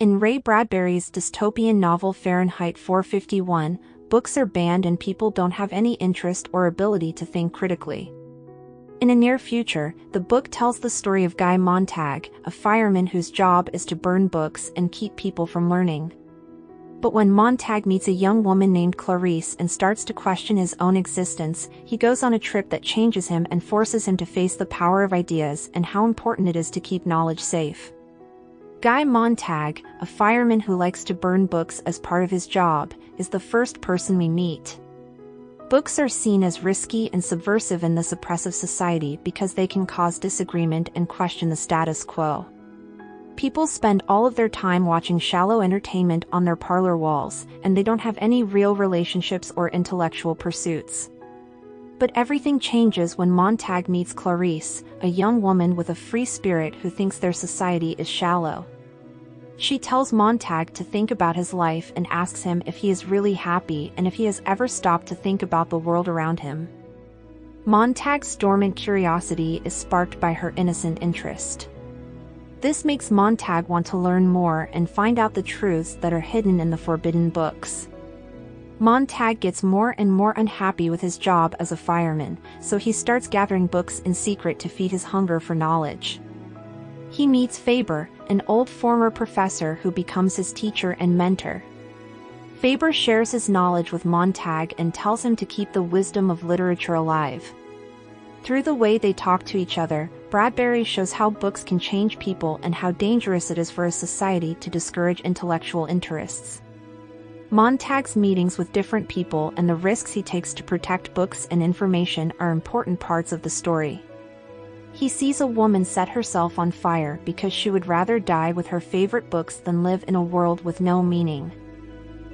In Ray Bradbury's dystopian novel Fahrenheit 451, books are banned and people don't have any interest or ability to think critically. In a near future, the book tells the story of Guy Montag, a fireman whose job is to burn books and keep people from learning. But when Montag meets a young woman named Clarice and starts to question his own existence, he goes on a trip that changes him and forces him to face the power of ideas and how important it is to keep knowledge safe. Guy Montag, a fireman who likes to burn books as part of his job, is the first person we meet. Books are seen as risky and subversive in this oppressive society because they can cause disagreement and question the status quo. People spend all of their time watching shallow entertainment on their parlor walls, and they don't have any real relationships or intellectual pursuits. But everything changes when Montag meets Clarice, a young woman with a free spirit who thinks their society is shallow. She tells Montag to think about his life and asks him if he is really happy and if he has ever stopped to think about the world around him. Montag's dormant curiosity is sparked by her innocent interest. This makes Montag want to learn more and find out the truths that are hidden in the forbidden books. Montag gets more and more unhappy with his job as a fireman, so he starts gathering books in secret to feed his hunger for knowledge. He meets Faber, an old former professor who becomes his teacher and mentor. Faber shares his knowledge with Montag and tells him to keep the wisdom of literature alive. Through the way they talk to each other, Bradbury shows how books can change people and how dangerous it is for a society to discourage intellectual interests. Montag's meetings with different people and the risks he takes to protect books and information are important parts of the story. He sees a woman set herself on fire because she would rather die with her favorite books than live in a world with no meaning.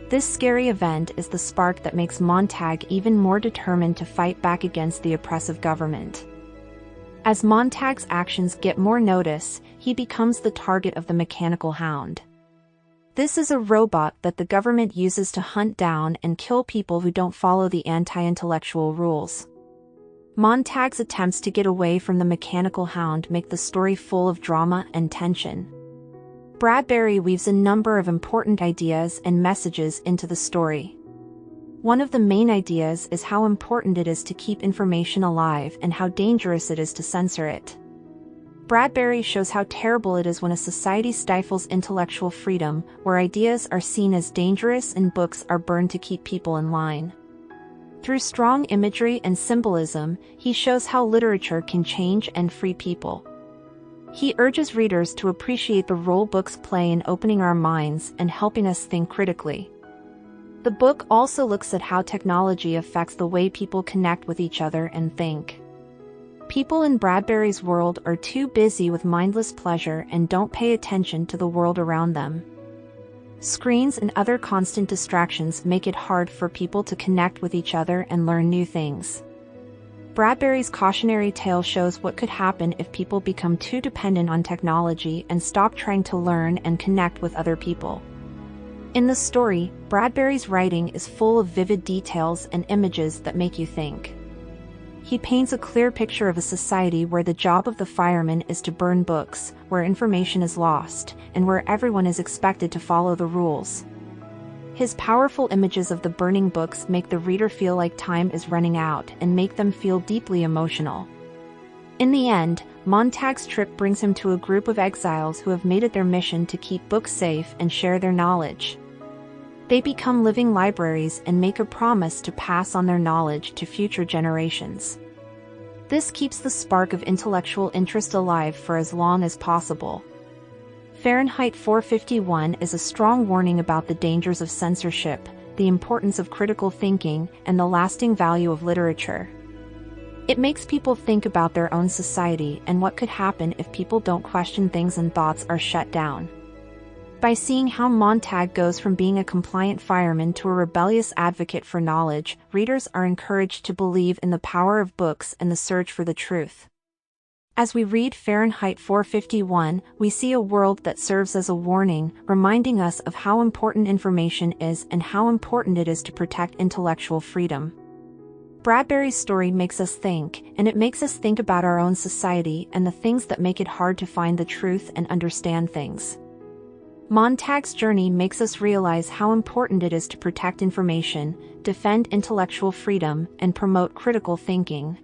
This scary event is the spark that makes Montag even more determined to fight back against the oppressive government. As Montag's actions get more notice, he becomes the target of the mechanical hound. This is a robot that the government uses to hunt down and kill people who don't follow the anti-intellectual rules. Montag's attempts to get away from the mechanical hound make the story full of drama and tension. Bradbury weaves a number of important ideas and messages into the story. One of the main ideas is how important it is to keep information alive and how dangerous it is to censor it. Bradbury shows how terrible it is when a society stifles intellectual freedom, where ideas are seen as dangerous and books are burned to keep people in line. Through strong imagery and symbolism, he shows how literature can change and free people. He urges readers to appreciate the role books play in opening our minds and helping us think critically. The book also looks at how technology affects the way people connect with each other and think. People in Bradbury's world are too busy with mindless pleasure and don't pay attention to the world around them. Screens and other constant distractions make it hard for people to connect with each other and learn new things. Bradbury's cautionary tale shows what could happen if people become too dependent on technology and stop trying to learn and connect with other people. In the story, Bradbury's writing is full of vivid details and images that make you think. He paints a clear picture of a society where the job of the fireman is to burn books, where information is lost, and where everyone is expected to follow the rules. His powerful images of the burning books make the reader feel like time is running out and make them feel deeply emotional. In the end, Montag's trip brings him to a group of exiles who have made it their mission to keep books safe and share their knowledge. They become living libraries and make a promise to pass on their knowledge to future generations. This keeps the spark of intellectual interest alive for as long as possible. Fahrenheit 451 is a strong warning about the dangers of censorship, the importance of critical thinking, and the lasting value of literature. It makes people think about their own society and what could happen if people don't question things and thoughts are shut down. By seeing how Montag goes from being a compliant fireman to a rebellious advocate for knowledge, readers are encouraged to believe in the power of books and the search for the truth. As we read Fahrenheit 451, we see a world that serves as a warning, reminding us of how important information is and how important it is to protect intellectual freedom. Bradbury's story makes us think, and it makes us think about our own society and the things that make it hard to find the truth and understand things. Montag's journey makes us realize how important it is to protect information, defend intellectual freedom, and promote critical thinking.